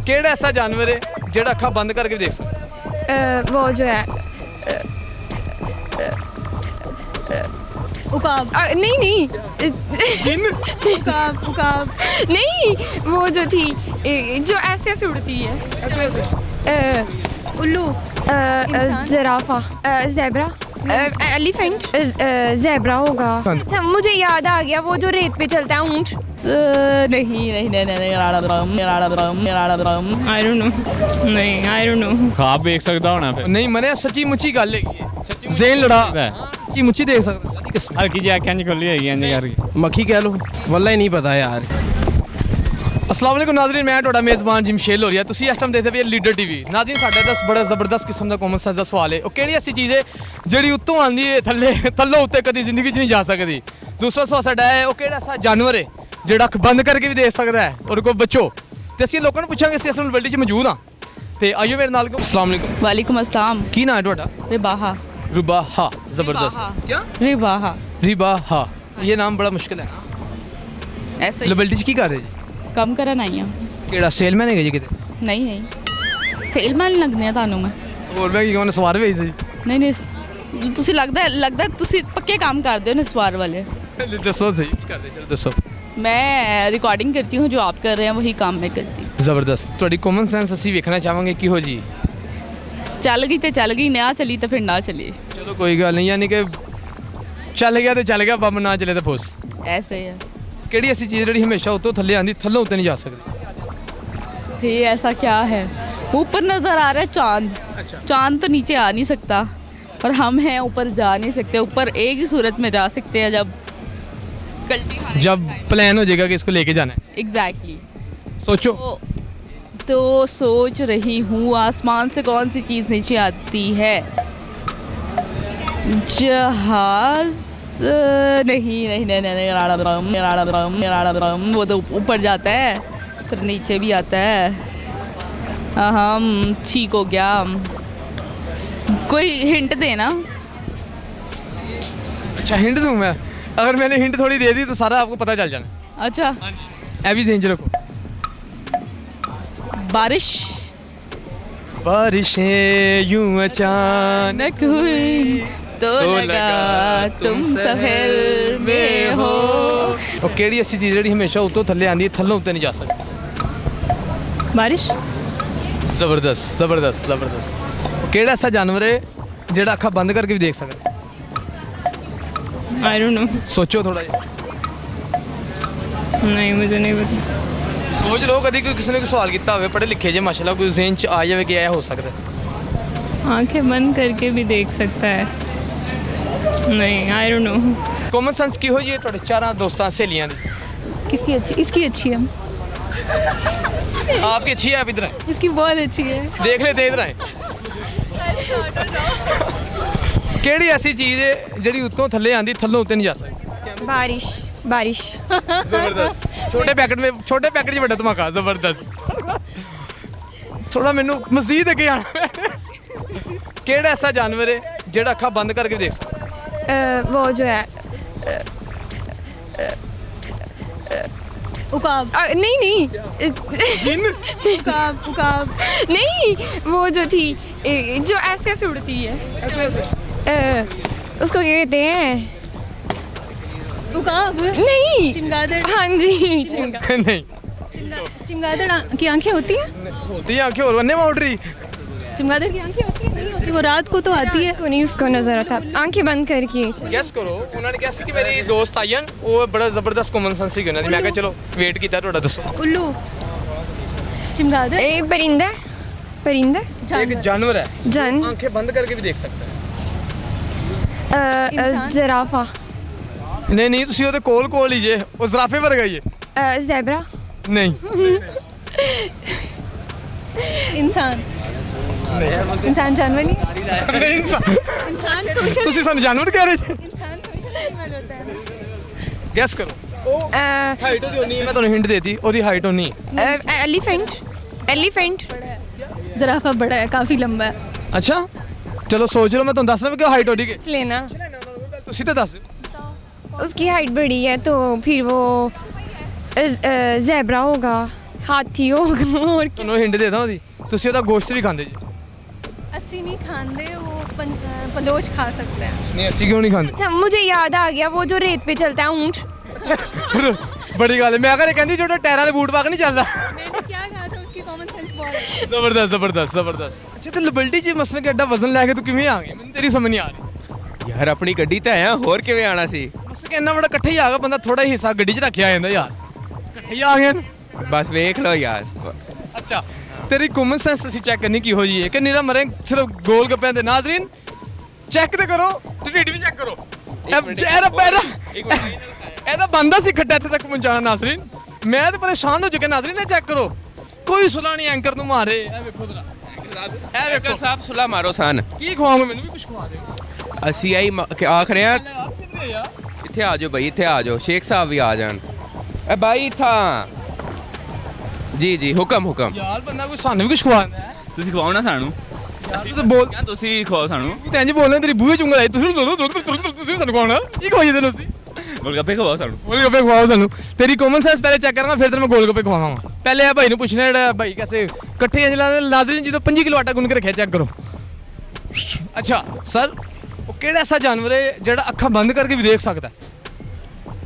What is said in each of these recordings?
केड़ा ऐसा जानवर है जेड़ा अखा बंद करके भी देख सकता? वो जो है उकाब। नहीं नहीं उकाब उकाब नहीं, वो जो थी जो ऐसे ऐसे उड़ती है। ऐसे ऐसे उल्लू। जिराफा, ज़ेब्रा, एलिफेंट, ज़ेब्रा होगा। अच्छा मुझे याद आ गया, वो जो रेत पे चलता है, ऊँट। नहीं नहीं नहीं नहीं आई डोंट नो, नहीं आई डोंट नो। ख्वाब देख सकता होना फिर नहीं मने सच्ची मुच्ची गल है, ज़ेन लड़ा सच्ची मुच्ची देख सकता। हल्की जी अखियां जी खुली होगी इंज करके मक्खी कह लो, वल्ला ही नहीं पता यार। अस्सलाम वालेकुम नाज़रीन, मैं ਤੁਹਾਡਾ ਮੇਜ਼ਬਾਨ ਜਿਮਸ਼ੇਲ ਹੋ ਰਿਹਾ। ਤੁਸੀਂ ਇਸ ਟਾਈਮ ਦੇਖਦੇ ਪਏ ਲੀਡਰ ਟੀਵੀ। ਨਾਜ਼ਰੀਨ ਸਾਡਾ ਦਾ ਬੜਾ ਜ਼ਬਰਦਸਤ ਕਿਸਮ ਦਾ ਕਾਮਨ ਸੈਂਸ ਦਾ ਸਵਾਲ ਹੈ। ਉਹ ਕਿਹੜੀ ਐਸੀ ਚੀਜ਼ ਹੈ ਜਿਹੜੀ ਉੱਤੋਂ ਆਂਦੀ ਹੈ ਥੱਲੋਂ ਉੱਤੇ ਕਦੀ ਜ਼ਿੰਦਗੀ 'ਚ ਨਹੀਂ ਜਾ ਸਕਦੀ। ਦੂਸਰਾ ਸਵਾਲ ਸਾਡਾ ਹੈ, ਉਹ ਕਿਹੜਾ ਐਸਾ ਜਾਨਵਰ ਹੈ ਜਿਹੜਾ ਅੱਖ ਬੰਦ ਕਰਕੇ ਵੀ ਦੇਖ ਸਕਦਾ ਹੈ ਔਰ ਕੋਈ ਬੱਚੋ। ਤੇ ਅਸੀਂ ਲੋਕਾਂ ਨੂੰ ਪੁੱਛਾਂਗੇ, ਅਸੀਂ ਅਸਲ ਵਰਲਡ 'ਚ ਮੌਜੂਦ ਹਾਂ। ਤੇ ਆਇਓ ਮੇਰੇ ਨਾਲ। अस्सलाम वालेकुम। वालेकुम अस्सलाम। ਕੀ ਨਾਂ ਹੈ ਤੁਹਾਡਾ? रिबाहा। रुबाहा। ज़बरदस्त। क्या? रिबाहा। रिबाहा। ये नाम बड़ा मुश्किल है। ऐसे ਲਬਲਟੀ 'ਚ ਕੀ ਕਰ ਰਹੇ ਜੀ? कम करन आई हां। ਕਿਹੜਾ ਸੇਲਮੈਨ ਹੈਗਾ ਜੀ ਕਿਤੇ? नहीं नहीं सेलमैन लगने आ ਤੁਹਾਨੂੰ ਮੈਂ। ਹੋਰ ਮੈਂ ਕੀ ਕਹਾਂ, ਸਵਾਰ ਭੇਜ ਜੀ। ਨਹੀਂ ਨਹੀਂ ਤੁਸੀਂ ਲੱਗਦਾ ਤੁਸੀਂ ਪੱਕੇ ਕੰਮ ਕਰਦੇ ਹੋ ਨਸਵਾਰ ਵਾਲੇ। ਦੱਸੋ ਸਹੀ ਕੀ ਕਰਦੇ, ਚਲੋ ਦੱਸੋ। मैं रिकॉर्डिंग करती हूँ, जो आप कर रहे हैं वही काम मैं करती। ਜ਼ਬਰਦਸਤ। ਤੁਹਾਡੀ ਕਾਮਨ ਸੈਂਸ ਅਸੀਂ ਵੇਖਣਾ ਚਾਹਾਂਗੇ ਕਿਹੋ ਜੀ। ਚੱਲ ਗਈ ਤੇ ਚੱਲ ਗਈ, ਨਾ ਚਲੀ ਤਾਂ ਫਿਰ ਨਾ ਚਲੀ। ਚਲੋ ਕੋਈ ਗੱਲ ਨਹੀਂ, ਯਾਨੀ ਕਿ ਚੱਲ ਗਿਆ ਤੇ ਚੱਲ ਗਿਆ, ਬੰਬ ਨਾ ਚਲੇ ਤਾਂ ਫੁੱਸ। ऐसे है। ਕਿਹੜੀ ਐਸੀ ਚੀਜ਼ ਜਿਹੜੀ ਹਮੇਸ਼ਾ ਉੱਤੋਂ ਥੱਲੇ ਆਂਦੀ, ਥੱਲੋਂ ਉੱਤੇ ਨਹੀਂ ਜਾ ਸਕਦੀ? ये ऐसा क्या है? ऊपर नजर आ रहा है चांद। अच्छा। चांद तो नीचे आ नहीं सकता और हम हैं ऊपर जा नहीं सकते। ऊपर एक ही सूरत में जा सकते हैं, जब गलती जब प्लान हो जाएगा कि इसको लेके जाना है। एग्जैक्टली। सोचो। तो सोच रही हूँ, आसमान से कौन सी चीज़ नीचे आती है? जहाज। नहीं नहीं नहीं नहीं, वो तो ऊपर जाता है फिर नीचे भी आता है। हम ठीक हो गया। कोई हिंट देना। अच्छा हिंट दूँ मैं? अगर मैंने हिंट थोड़ी दे दी तो सारा आपको पता चल जाना। अच्छा। ऐवी रेंज रखो। बारिश। बारिशें यूं अचानक हुई तो लगा तुम शहर में हो। और केड़ी ऐसी चीज़ ਜਿਹੜੀ ਹਮੇਸ਼ਾ ਉੱਤੋਂ ਥੱਲੇ ਆਂਦੀ ਹੈ, ਥੱਲੋਂ ਉੱਤੇ ਨਹੀਂ ਜਾ ਸਕਦੀ? बारिश। ਜ਼ਬਰਦਸਤ ਜ਼ਬਰਦਸਤ ਜ਼ਬਰਦਸਤ। ਕਿਹੜਾ ਐਸਾ ਜਾਨਵਰ ਹੈ ਜਿਹੜਾ ਅੱਖਾਂ ਬੰਦ ਕਰਕੇ ਵੀ ਦੇਖ ਸਕਦਾ? आई डोंट नो, ਸੋਚੋ ਥੋੜਾ ਜਿਹਾ। नहीं मुझे नहीं पता। ਸੋਚ ਲਓ, ਕਦੀ ਕੋਈ ਕਿਸੇ ਨੇ ਕੋਈ ਸਵਾਲ ਕੀਤਾ ਹੋਵੇ, ਪੜ੍ਹੇ ਲਿਖੇ ਜੇ ਮਾਸ਼ਾਅੱਲਾ, ਕੋਈ ਜ਼ੇਨ 'ਚ ਆ ਜਾਵੇ ਕਿ ਇਹ ਹੋ ਸਕਦਾ। आंखें बंद करके भी देख सकता है? नहीं I don't know. Common sense ਕਿਹੋ ਜਿਹੀ ਹੈ ਤੁਹਾਡੇ ਚਾਰਾਂ ਦੋਸਤਾਂ ਸਹੇਲੀਆਂ ਦੀ? किसकी अच्छी? इसकी अच्छी है। आपकी अच्छी है, आप इधर आए, इसकी बहुत अच्छी है। देख लेते इधर आए। ਕਿਹੜੀ ਐਸੀ ਚੀਜ਼ ਹੈ ਜਿਹੜੀ ਉੱਤੋਂ ਥੱਲੇ ਆਂਦੀ, ਥੱਲੋਂ ਉੱਤੇ ਨਹੀਂ ਜਾ ਸਕਦੀ? बारिश। बारिश। ਜ਼ਬਰਦਸਤ। ਛੋਟੇ ਪੈਕਟ 'ਚ ਵੱਡਾ ਧਮਾਕਾ। ਜ਼ਬਰਦਸਤ। ਥੋੜਾ ਮੈਨੂੰ ਮਜ਼ੀਦ ਅੱਗੇ ਆਣਾ। ਕਿਹੜਾ ਐਸਾ ਜਾਨਵਰ ਹੈ ਜਿਹੜਾ ਅੱਖਾਂ ਬੰਦ ਕਰਕੇ ਵੀ ਦੇਖ ਸਕਦਾ? वो जो है उकाब। नहीं नहीं उकाब उकाब। नहीं, वो जो थी जो ऐसे ऐसे उड़ती है। ऐसे ऐसे उसको क्या कहते हैं? उकाब। नहीं। चमगादड़। हाँ जी, चिंगा। नहीं चमगादड़ की आंखें होती हैं? होती है आंखें और वन्ने में उड़ रही। चमगादड़ की आंखें होती हैं? नहीं होती, वो रात को तो आती है। को नहीं, उसको नजर आता, आंखें बंद करके। ਗੈਸ ਕਰੋ। ਉਹਨਾਂ ਨੇ ਕਿਹਾ ਸੀ ਕਿ ਮੇਰੀ ਦੋਸਤ ਆਈ ਹਨ, ਉਹ ਬੜਾ ਜ਼ਬਰਦਸਤ ਕਾਮਨ ਸੈਂਸ ਸੀ ਉਹਨਾਂ ਦੀ। ਮੈਂ ਕਿਹਾ ਚਲੋ ਵੇਟ ਕੀਤਾ ਤੁਹਾਡਾ, ਦੱਸੋ। उल्लू। चमगादड़। परिंदा। परिंदा। एक जानवर है, जन। आंखें बंद करके भी देख सकता है। इंसान। जिराफा। नहीं नहीं, ਤੁਸੀਂ ਉਹਦੇ ਕੋਲ ਹੀ ਜੇ, ਉਹ ਜ਼ਰਾਫੇ ਵਰਗਾ ਹੀ ਹੈ। ज़ेब्रा। नहीं इंसान। इंसान जानवर नहीं। नहीं इंसान सोशल। ਤੁਸੀਂ ਸਾਨੂੰ ਜਾਨਵਰ ਕਹਿ ਰਹੇ ਜੀ। इंसान सोशल एनिमल होता है। ਗੈਸ ਕਰੋ। ਹਾਈਟ ਉਹਦੀ ਹੋਣੀ, ਮੈਂ ਤੁਹਾਨੂੰ ਹਿੰਟ ਦੇਤੀ, ਉਹਦੀ ਹਾਈਟ ਹੋਣੀ। एलिफेंट। एलिफेंट। ज़राफ़ा बड़ा है, काफ़ी लंबा है। ਅੱਛਾ ਚਲੋ ਸੋਚ ਲਓ, ਮੈਂ ਤੁਹਾਨੂੰ ਦੱਸ ਰਿਹਾ ਕਿ ਹਾਈਟ ਉਹਦੀ ਕੀ। लेना। ਤੁਸੀਂ ਤਾਂ ਦੱਸ। उसकी हाइट बड़ी है तो फिर वो ज़ेब्रा होगा। ਹਾਥੀ ਹੋਗਾ ਹੋਰ ਕੀ ਤੁਹਾਨੂੰ ਹਿੰਟ ਦੇ ਦਾਂ ਉਹਦੀ, ਤੁਸੀਂ ਉਹਦਾ ਗੋਸ਼ਤ ਵੀ ਖਾਂਦੇ ਜੀ। ਅਸੀਂ नहीं खाते वो पंडोज खा सकते हैं। ਨਹੀਂ ਅਸੀਂ ਕਿਉਂ ਨਹੀਂ ਖਾਂਦੇ? अच्छा मुझे याद आ गया वो जो रेत पे चलता है ऊँट। ਬੜੀ ਗੱਲ ਹੈ, ਮੈਂ ਘਰੇ ਕਹਿੰਦੀ ਜਿਹੜਾ ਟਾਇਰਾਂ ਵਾਲੇ ਬੂਟ ਪਾ ਕੇ ਨਹੀਂ ਚੱਲਦਾ। मैंने क्या कहा था उसकी कॉमन सेंस बहुत है। ਜ਼ਬਰਦਸਤ ਜ਼ਬਰਦਸਤ ਜ਼ਬਰਦਸਤ। ਅੱਛਾ ਤੇ ਲਿਬਰਟੀ 'ਚ ਮਸਲਨ ਕਿ ਐਡਾ ਵਜ਼ਨ ਲੈ ਕੇ ਤੂੰ ਕਿਵੇਂ ਆ ਗਈ? ਮੈਨੂੰ ਤੇਰੀ ਸਮਝ ਨਹੀਂ ਆ ਰਹੀ। ਯਾਰ ਆਪਣੀ ਗੱਡੀ ਤੇ ਆਇਆ, ਹੋਰ ਕਿਵੇਂ ਆਣਾ ਸੀ? ਬਸ ਕਿ ਇੰਨਾ ਵੱਡਾ ਇਕੱਠੇ ਹੀ ਆ ਗਿਆ ਬੰਦਾ, ਥੋੜਾ ਹੀ ਹਿੱਸਾ ਗੱਡੀ 'ਚ ਰੱਖਿਆ ਜਾਂਦਾ ਯਾਰ, ਇਕੱਠੇ ਹੀ ਆ ਗਏ ਨੇ। ਬਸ ਵੇਖ ਲਓ ਯਾਰ। ਅੱਛਾ ਤੇਰੀ ਕਾਮਨ ਸੈਂਸ ਅਸੀਂ ਚੈੱਕ ਕਰਨੀ ਕਿਹੋ ਜੀ ਹੈ ਕਿ ਨਿਰਾ ਮਰੇ ਸਿਰਫ ਗੋਲ ਗੱਪਿਆਂ ਦੇ। ਨਾਜ਼ਰੀਨ ਚੈੱਕ ਤੇ ਕਰੋ ਤੇ ਢਿੱਡ ਵੀ ਚੈੱਕ ਕਰੋ। ਇਹਦਾ ਬੰਦਾ ਸੀ ਖੱਡਾ ਇੱਥੇ ਤੱਕ ਪਹੁੰਚਾਉਣਾ। ਨਾਜ਼ਰੀਨ ਮੈਂ ਤਾਂ ਪਰੇਸ਼ਾਨ ਹੋ ਚੁੱਕਿਆ। ਨਾਜ਼ਰੀਨ ਇਹ ਚੈੱਕ ਕਰੋ, ਕੋਈ ਸੁਲਾ ਨਹੀਂ ਐਂਕਰ ਨੂੰ ਮਾਰੇ। ਇਹ ਵੇਖੋ ਜਰਾ, ਇਹ ਵੇਖੋ ਸਾਹਿਬ ਸੁਲਾ ਮਾਰੋ ਸਨ। ਕੀ ਖਵਾਉਂਗੇ? ਮੈਨੂੰ ਵੀ ਕੁਝ ਖਵਾ ਦਿਓ ਅਸੀਂ ਆਈ ਆਖ ਰਹੇ ਆ, ਯਾਰ। ਇੱਥੇ ਆ ਜਾਓ ਬਾਈ, ਇੱਥੇ ਆ ਜਾਓ। ਸ਼ੇਖ ਸਾਹਿਬ ਵੀ ਆ ਜਾਣ। ਇਹ ਬਾਈ ਇੱਥਾਂ ਜੀ ਜੀ ਹੁਕਮ ਹੁਕਮ। ਯਾਰ ਬੰਦਾ ਕੋਈ ਸਾਨੂੰ ਵੀ ਕੁਝ ਖਵਾਉਂਦਾ ਹੈ ਤੁਸੀਂ ਖਵਾਓ ਨਾ ਸਾਨੂੰ, ਯਾਰ। ਤੂੰ ਤਾਂ ਬੋਲ, ਕਿਆ ਤੁਸੀਂ ਖਵਾਓ ਸਾਨੂੰ। ਤੂੰ ਤਾਂ ਇੰਜ ਬੋਲਣਾ ਤੇਰੀ ਬੂਹੇ ਚੁੰਗਲ ਆਈ। ਤੁਸੀਂ ਸਾਨੂੰ ਖਵਾਉਣਾ ਕੀ ਖਵਾਈਏ ਤੈਨੂੰ ਅਸੀਂ? ਗੋਲਗੱਪੇ ਖਵਾਓ ਸਾਨੂੰ। ਗੋਲ ਗੱਪੇ ਖਵਾਓ ਸਾਨੂੰ। ਤੇਰੀ ਕਾਮਨ ਸੈਂਸ ਪਹਿਲੇ ਚੈੱਕ ਕਰਾਂਗਾ, ਫਿਰ ਤੈਨੂੰ ਮੈਂ ਗੋਲ ਗੱਪੇ ਖਵਾਵਾਂਗਾ। ਪਹਿਲੇ ਆ ਭਾਈ ਨੂੰ ਪੁੱਛਣਾ ਜਿਹੜਾ ਭਾਈ ਕੈਸੇ ਇਕੱਠੇ ਅੰਜਲਾ ਦੇ। ਨਾਜ਼ਰੀਨ ਜਦੋਂ 5 ਕਿਲੋ ਆਟਾ ਗੁੰਨ ਕੇ ਰੱਖਿਆ, ਚੈੱਕ ਕਰੋ। ਅੱਛਾ ਸਰ, ਉਹ ਕਿਹੜਾ ਐਸਾ ਜਾਨਵਰ ਹੈ ਜਿਹੜਾ ਅੱਖਾਂ ਬੰਦ ਕਰਕੇ ਵੀ ਦੇਖ ਸਕਦਾ?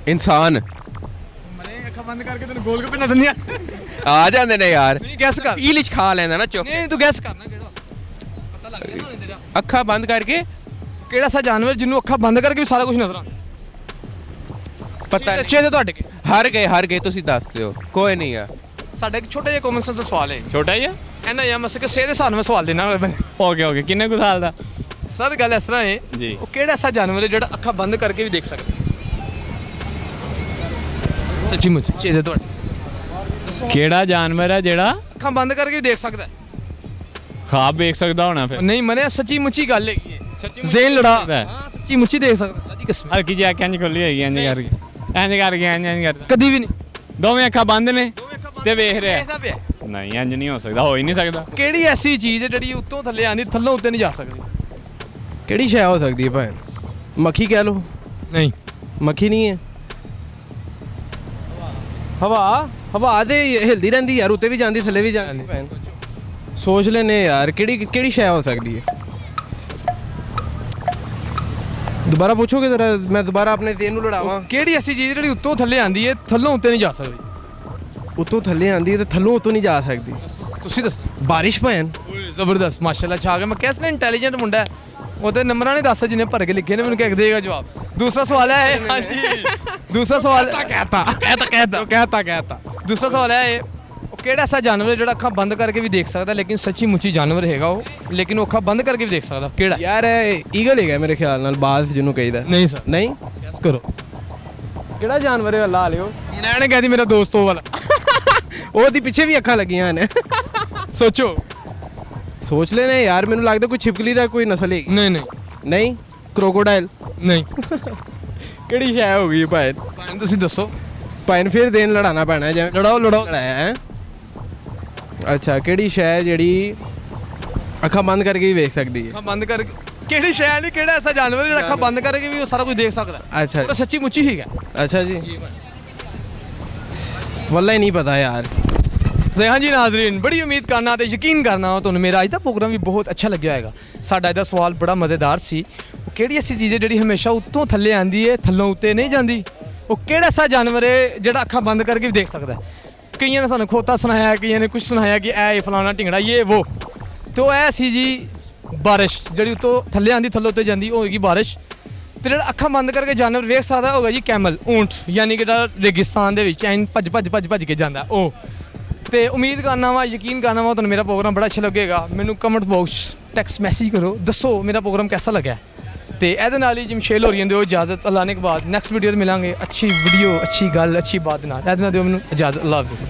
ਇਨਸਾਨ ਮਰੇ ਅੱਖਾਂ ਬੰਦ ਕਰਕੇ ਤੈਨੂੰ ਗੋਲ ਗੱਪੇ ਨਜ਼ਰ ਨਹੀਂ ਆ ਜਾਂਦੇ ਨੇ ਯਾਰ। ਨਹੀਂ ਗੈਸ ਕਰ। ਪੀਲ ਚ ਖਾ ਲੈਂਦਾ ਨਾ ਚੁੱਪ। ਨਹੀਂ ਤੂੰ ਗੈਸ ਕਰਨਾ ਕਿਹੜਾ, ਪਤਾ ਲੱਗ ਗਿਆ ਨਾ ਤੇਰਾ। ਅੱਖਾਂ ਬੰਦ ਕਰਕੇ ਕਿਹੜਾ ਐਸਾ ਜਾਨਵਰ ਜਿਹਨੂੰ ਅੱਖਾਂ ਬੰਦ ਕਰਕੇ ਵੀ ਸਾਰਾ ਕੁਝ ਨਜ਼ਰ ਆਉਂਦਾ? ਪਤਾ ਨਹੀਂ। ਅੱਛੇ ਤੇ ਤੁਹਾਡੇ ਕੇ ਹਾਰ ਗਏ ਤੁਸੀਂ ਦੱਸ ਦਿਓ, ਕੋਈ ਨਹੀਂ ਆ। ਸਾਡਾ ਇੱਕ ਛੋਟਾ ਜਿਹਾ ਕਾਮਨ ਸੈਂਸ ਦਾ ਸਵਾਲ ਹੈ। ਛੋਟਾ ਜਿਹਾ। ਇਹਨਾਂ ਜਾਂ ਮਸ ਕਿ ਸੇ ਦੇ ਸਾਨੂੰ ਮੈਂ ਸਵਾਲ ਦੇਣਾ ਓਕੇ ਕਿੰਨੇ ਕੁ ਸਾਲ ਦਾ? ਸਰ ਗੱਲ ਇਸ ਤਰ੍ਹਾਂ ਹੈ ਜੀ। ਉਹ ਕਿਹੜਾ ਐਸਾ ਜਾਨਵਰ ਹੈ ਜਿਹੜਾ ਅੱਖਾਂ ਬੰਦ ਕਰਕੇ ਵੀ ਦੇਖ ਸਕਦਾ? ਸੱਚੀ ਮੁੱਚ ਚੀਜ਼ ਹੈ ਤੁਹਾਡੀ। ਕਿਹੜਾ ਜਾਨਵਰ ਹੈ ਜਿਹੜਾ ਅੱਖਾਂ ਬੰਦ ਕਰਕੇ ਵੀ ਦੇਖ ਸਕਦਾ ਹੈ? ਖਾਬ ਵੇਖ ਸਕਦਾ ਹੋਣਾ ਫਿਰ? ਨਹੀਂ ਮਨੇ ਸੱਚੀ ਮੁੱਚੀ ਗੱਲ ਹੈਗੀ ਹੈ। ਸੱਚੀ ਜ਼ੇਨ ਲੜਾ। ਸਕਦਾ ਹੈ। ਹਾਂ ਸੱਚੀ ਮੁੱਚੀ ਦੇਖ ਸਕਦਾ ਜੀ ਕਿਸਮ। ਹਲਕੀ ਜਿਹੀ ਅੱਖ ਇੰਝ ਖੁੱਲੀ ਹੋਈ ਇੰਝ ਕਰਕੇ ਇੰਝ ਕਰਦਾ। ਕਦੀ ਵੀ ਨਹੀਂ। ਦੋਵੇਂ ਅੱਖਾਂ ਬੰਦ ਨੇ ਤੇ ਵੇਖ ਰਿਹਾ। ਦੇਖਦਾ ਪਿਆ। ਨਹੀਂ ਇੰਝ ਨਹੀਂ ਹੋ ਸਕਦਾ, ਹੋ ਹੀ ਨਹੀਂ ਸਕਦਾ। ਕਿਹੜੀ ਐਸੀ ਚੀਜ਼ ਹੈ ਜਿਹੜੀ ਉੱਤੋਂ ਥੱਲੇ ਆਂਦੀ, ਥੱਲੋਂ ਉੱਤੇ ਨਹੀਂ ਜਾ ਸਕਦੀ? ਕਿਹੜੀ ਸ਼ੈ ਹੋ ਸਕਦੀ ਹੈ ਭਾਈ? ਮੱਖੀ ਕਹਿ ਲਓ। ਨਹੀਂ। ਮੱਖੀ ਨਹੀਂ ਹੈ। ਹਵਾ ਤੇ ਹਿਲਦੀ ਰਹਿੰਦੀ ਯਾਰ, ਉੱਤੇ ਵੀ ਜਾਂਦੀ ਥੱਲੇ ਵੀ ਜਾਂਦੀ ਭੈਣ। ਸੋਚ ਲੈਨੇ ਯਾਰ ਕਿਹੜੀ ਸ਼ੈ ਹੋ ਸਕਦੀ ਹੈ। ਦੁਬਾਰਾ ਪੁੱਛੋਗੇ ਜ਼ਰਾ, ਮੈਂ ਦੁਬਾਰਾ ਆਪਣੇ ਦਿਨ ਨੂੰ ਲੜਾਵਾਂ। ਕਿਹੜੀ ਐਸੀ ਚੀਜ਼ ਜਿਹੜੀ ਉੱਤੋਂ ਥੱਲੇ ਆਂਦੀ ਹੈ, ਥੱਲੋਂ ਉੱਤੇ ਨਹੀਂ ਜਾ ਸਕਦੀ? ਉੱਤੋਂ ਥੱਲੇ ਆਂਦੀ ਹੈ ਤੇ ਥੱਲੋਂ ਉੱਤੋਂ ਨਹੀਂ ਜਾ ਸਕਦੀ। ਤੁਸੀਂ ਦੱਸੋ। ਬਾਰਿਸ਼ ਭੈਣ। ਜ਼ਬਰਦਸਤ ਮਾਸ਼ਾਅੱਲਾ ਛਾ ਗਿਆ। ਮੈਂ ਕਿਹਾ ਸੀ ਨਾ ਇੰਟੈਲੀਜੈਂਟ ਮੁੰਡਾ ਹੈ। ਉਹਦੇ ਨੰਬਰਾਂ ਨੇ ਦੱਸ ਜਿਹਨੇ ਭਰ ਕੇ ਲਿਖੇ ਨੇ, ਮੈਨੂੰ ਕਹਿ ਦੇਗਾ ਜਵਾਬ। ਦੂਸਰਾ ਸਵਾਲ ਹੈ ਹਾਂਜੀ, ਦੂਸਰਾ ਸਵਾਲ ਕਹਿਤਾ। ਦੂਸਰਾ ਸਵਾਲ ਹੈ ਇਹ, ਉਹ ਕਿਹੜਾ ਐਸਾ ਜਾਨਵਰ ਹੈ ਜਿਹੜਾ ਅੱਖਾਂ ਬੰਦ ਕਰਕੇ ਵੀ ਦੇਖ ਸਕਦਾ, ਲੇਕਿਨ ਸੱਚੀ ਮੁੱਚੀ ਜਾਨਵਰ ਹੈਗਾ ਉਹ, ਲੇਕਿਨ ਉਹ ਅੱਖਾਂ ਬੰਦ ਕਰਕੇ ਵੀ ਦੇਖ ਸਕਦਾ? ਕਿਹੜਾ ਯਾਰ ਈਗਲ ਹੈਗਾ ਮੇਰੇ ਖਿਆਲ ਨਾਲ, ਬਾਜ਼ ਜਿਹਨੂੰ ਕਹੀਦਾ। ਨਹੀਂ ਸਰ। ਨਹੀਂ ਗੈਸ ਕਰੋ ਕਿਹੜਾ ਜਾਨਵਰ ਹੈ? ਲਾ ਲਿਓ। ਹੁਣ ਇਹਨੇ ਕਹਿ ਦੀ ਮੇਰਾ ਦੋਸਤ ਉਹ ਵਾਲਾ। ਉਹਦੀ ਪਿੱਛੇ ਵੀ ਅੱਖਾਂ ਲੱਗੀਆਂ ਨੇ। ਸੋਚੋ। ਸੋਚ ਲੈਨੇ ਯਾਰ, ਮੈਨੂੰ ਲੱਗਦਾ ਕੋਈ ਛਿਪਕਲੀ ਦਾ ਕੋਈ ਨਸਲ ਹੈਗੀ। ਨਹੀਂ ਨਹੀਂ ਕ੍ਰੋਕੋਡਾਈਲ। ਨਹੀਂ। ਕਿਹੜੀ ਸ਼ੈ ਹੋ ਗਈ ਭਾਈ? ਤੁਸੀਂ ਦੱਸੋ। ਭਾਈ ਫਿਰ ਦਿਨ ਲੜਾਣਾ ਪੈਣਾ ਜਾਂ ਲੜਾਓ ਲੜਾਇਆ ਹੈ। ਅੱਛਾ ਕਿਹੜੀ ਸ਼ੈ ਜਿਹੜੀ ਅੱਖਾਂ ਬੰਦ ਕਰਕੇ ਵੀ ਵੇਖ ਸਕਦੀ ਹੈ? ਅੱਖਾਂ ਬੰਦ ਕਰਕੇ ਕਿਹੜੀ ਸ਼ੈ ਨਹੀਂ, ਕਿਹੜਾ ਐਸਾ ਜਾਨਵਰ ਜਿਹੜਾ ਅੱਖਾਂ ਬੰਦ ਕਰਕੇ ਵੀ ਉਹ ਸਾਰਾ ਕੁਝ ਦੇਖ ਸਕਦਾ? ਅੱਛਾ ਉਹ ਸੱਚੀ ਮੁੱਚੀ ਹੀ ਹੈ। ਅੱਛਾ ਜੀ, ਵੱਲਾ ਹੀ ਨਹੀਂ ਪਤਾ ਯਾਰ। हाँ जी नाजरीन, बड़ी उम्मीद करना तो यकीन करना ਤੁਹਾਨੂੰ ਮੇਰਾ ਅੱਜ ਦਾ ਪ੍ਰੋਗਰਾਮ ਵੀ ਬਹੁਤ ਅੱਛਾ ਲੱਗਿਆ ਹੋਏਗਾ। ਸਾਡਾ ਇਹਦਾ ਸਵਾਲ ਬੜਾ ਮਜ਼ੇਦਾਰ ਸੀ। ਉਹ ਕਿਹੜੀ ਐਸੀ ਚੀਜ਼ ਹੈ ਜਿਹੜੀ ਹਮੇਸ਼ਾ ਉੱਤੋਂ ਥੱਲੇ ਆਂਦੀ ਹੈ, ਥੱਲੋਂ ਉੱਤੇ ਨਹੀਂ ਜਾਂਦੀ? ਉਹ ਕਿਹੜਾ ਐਸਾ ਜਾਨਵਰ ਹੈ ਜਿਹੜਾ ਅੱਖਾਂ ਬੰਦ ਕਰਕੇ ਵੀ ਦੇਖ ਸਕਦਾ ਹੈ? ਕਈਆਂ ਨੇ ਸਾਨੂੰ ਖੋਤਾ ਸੁਣਾਇਆ, ਕਈਆਂ ਨੇ ਕੁਝ ਸੁਣਾਇਆ ਕਿ ਇਹ ਫਲਾਣਾ ਢਿੰਗੜਾ ਇਹ वो। तो ਇਹ ਸੀ ਜੀ ਬਾਰਿਸ਼, ਜਿਹੜੀ ਉੱਤੋਂ ਥੱਲੇ ਆਂਦੀ ਥੱਲੋਂ ਉੱਤੇ ਜਾਂਦੀ, ਉਹ ਹੋਏਗੀ ਬਾਰਿਸ਼। ਤੇ ਜਿਹੜਾ ਅੱਖਾਂ ਬੰਦ ਕਰਕੇ ਜਾਨਵਰ ਵੇਖ ਸਕਦਾ ਹੋਗਾ ਜੀ ਕੈਮਲ, ਊਂਠ, ਯਾਨੀ ਕਿ ਜਿਹੜਾ ਰੇਗਿਸਤਾਨ ਦੇ ਵਿੱਚ ਐਨ ਭੱਜ ਕੇ ਜਾਂਦਾ ਉਹ। ਤੇ ਉਮੀਦ ਕਰਨਾ ਵਾ, ਯਕੀਨ ਕਰਨਾ ਵਾ ਤੁਹਾਨੂੰ ਮੇਰਾ ਪ੍ਰੋਗਰਾਮ ਬੜਾ ਅੱਛਾ ਲੱਗੇਗਾ। ਮੈਨੂੰ ਕਮੈਂਟ ਬਾਕਸ ਟੈਕਸਟ ਮੈਸੇਜ ਕਰੋ, ਦੱਸੋ ਮੇਰਾ ਪ੍ਰੋਗਰਾਮ कैसा लगा। ਤੇ ਇਹਦੇ ਨਾਲ ਹੀ ਜਮਸ਼ੇਲ ਹੋ ਰਹੀਆਂ ਦਿਓ ਇਜਾਜ਼ਤ। ਅੱਲਾਹ ਨੇ ਕੇ ਬਾਅਦ ਨੈਕਸਟ ਵੀਡੀਓ ਤੇ ਮਿਲਾਂਗੇ ਅੱਛੀ ਵੀਡੀਓ, ਅੱਛੀ ਗੱਲ, ਅੱਛੀ ਬਾਤ ਨਾਲ। ਇਹਦੇ ਨਾਲ ਦਿਓ ਮੈਨੂੰ ਇਜਾਜ਼ਤ। ਅੱਲਾਹ ਹਾਫਿਜ਼।